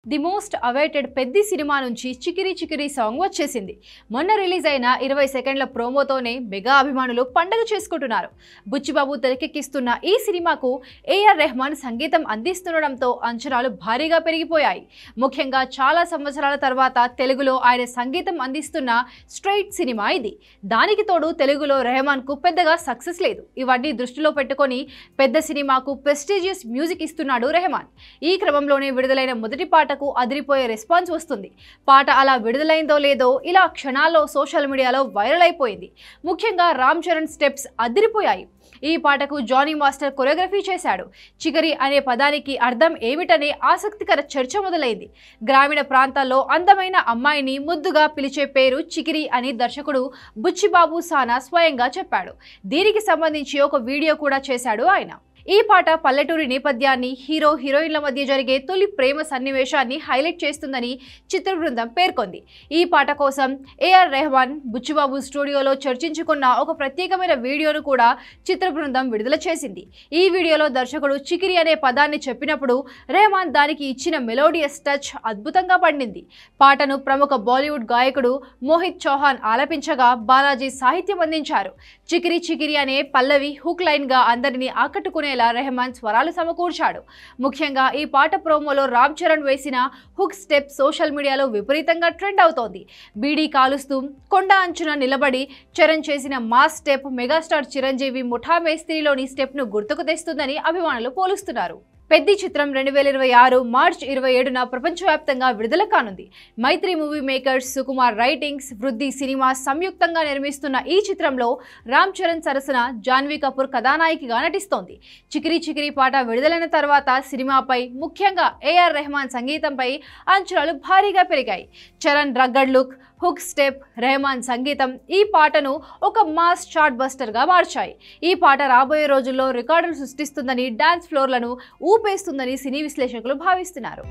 The most awaited Peddi cinema నుంచి Chikiri Chikiri song వచ్చేసింది. మొన్న రిలీజ్ అయిన 20 సెకండ్ల ప్రోమోతోనే మెగా అభిమానులు పండగ చేసుకుంటున్నారు. బుచ్చిబాబు తెరకెక్కిస్తున్న ఈ సినిమాకు ఏఆర్ రెహమాన్ సంగీతం అందిస్తుండడంతో అంచనాలు భారీగా పెరిగిపోయాయి. ముఖ్యంగా చాలా సంవత్సరాల తర్వాత తెలుగులో ఆయన సంగీతం అందిస్తున్న స్ట్రైట్ సినిమా ఇది. దానికి తోడు తెలుగులో రెహమాన్ కు పెద్దగా సక్సెస్ లేదు. ఇవన్నీ దృష్టిలో పెట్టుకొని పెద్ద సినిమాకు ప్రెస్టీజియస్ మ్యూజిక్ ఇస్తున్నాడు రెహమాన్. ఈ క్రమంలోనే విడుదలైన మొదటి పాటకు అదిరిపోయే రెస్పాన్స్ వస్తుంది. పాట అలా విడుదలైందో లేదో ఇలా క్షణాల్లో సోషల్ మీడియాలో వైరల్ అయిపోయింది. ముఖ్యంగా రామ్ చరణ్ స్టెప్స్ అదిరిపోయాయి. ఈ పాటకు జానీ మాస్టర్ కొరియోగ్రఫీ చేశాడు. చికరి అనే పదానికి అర్థం ఏమిటనే ఆసక్తికర చర్చ మొదలైంది. గ్రామీణ ప్రాంతాల్లో అందమైన అమ్మాయిని ముద్దుగా పిలిచే పేరు చికిరి అని దర్శకుడు బుచ్చిబాబు సానా స్వయంగా చెప్పాడు. దీనికి సంబంధించి ఒక వీడియో కూడా చేశాడు ఆయన. ఈ పాట పల్లెటూరి నేపథ్యాన్ని, హీరో హీరోయిన్ల మధ్య జరిగే తొలి ప్రేమ సన్నివేశాన్ని హైలైట్ చేస్తుందని చిత్ర బృందం పేర్కొంది. ఈ పాట కోసం ఏఆర్ రెహమాన్ బుచ్చిబాబు స్టూడియోలో చర్చించుకున్న ఒక ప్రత్యేకమైన వీడియోను కూడా చిత్ర బృందం విడుదల చేసింది. ఈ వీడియోలో దర్శకుడు చికిరి అనే పదాన్ని చెప్పినప్పుడు రెహమాన్ దానికి ఇచ్చిన మెలోడియస్ టచ్ అద్భుతంగా పండింది. పాటను ప్రముఖ బాలీవుడ్ గాయకుడు మోహిత్ చౌహాన్ ఆలపించగా బాలాజీ సాహిత్యం అందించారు. చికిరి చికిరి అనే పల్లవి హుక్ లైన్ గా అందరినీ ఆకట్టుకునే రెహమాన్ స్వరాలు సమకూర్చాడు. ముఖ్యంగా ఈ పాట ప్రోమోలో రామ్ చరణ్ వేసిన హుక్ స్టెప్ సోషల్ మీడియాలో విపరీతంగా ట్రెండ్ అవుతోంది. బీడీ కాలుస్తూ కొండ అంచున నిలబడి చరణ్ చేసిన మాస్ స్టెప్ మెగాస్టార్ చిరంజీవి ముఠా మేస్త్రిలోని స్టెప్ ను గుర్తుకు తెస్తుందని అభిమానులు పోలుస్తున్నారు. పెద్ది చిత్రం 2026 మార్చ్ 27న ప్రపంచవ్యాప్తంగా విడుదల కానుంది. మైత్రి మూవీ మేకర్స్, సుకుమార్ రైటింగ్స్, వృద్ధి సినిమా సంయుక్తంగా నిర్మిస్తున్న ఈ చిత్రంలో రామ్ చరణ్ సరసన జాన్వీ కపూర్ కథానాయికగా నటిస్తోంది. చికిరి చికిరి పాట విడుదలైన తర్వాత సినిమాపై, ముఖ్యంగా ఏఆర్ రెహమాన్ సంగీతంపై అంచనాలు భారీగా పెరిగాయి. Charan rugged look, hook step, Rahman సంగీతం ఈ పాటను ఒక మాస్ చార్ట్ బస్టర్ గా మార్చాయి. ఈ పాట రాబోయే రోజుల్లో రికార్డులు సృష్టిస్తుందని, డాన్స్ ఫ్లోర్లను ఊపేస్తుందని సినీ విశ్లేషకులు భావిస్తున్నారు.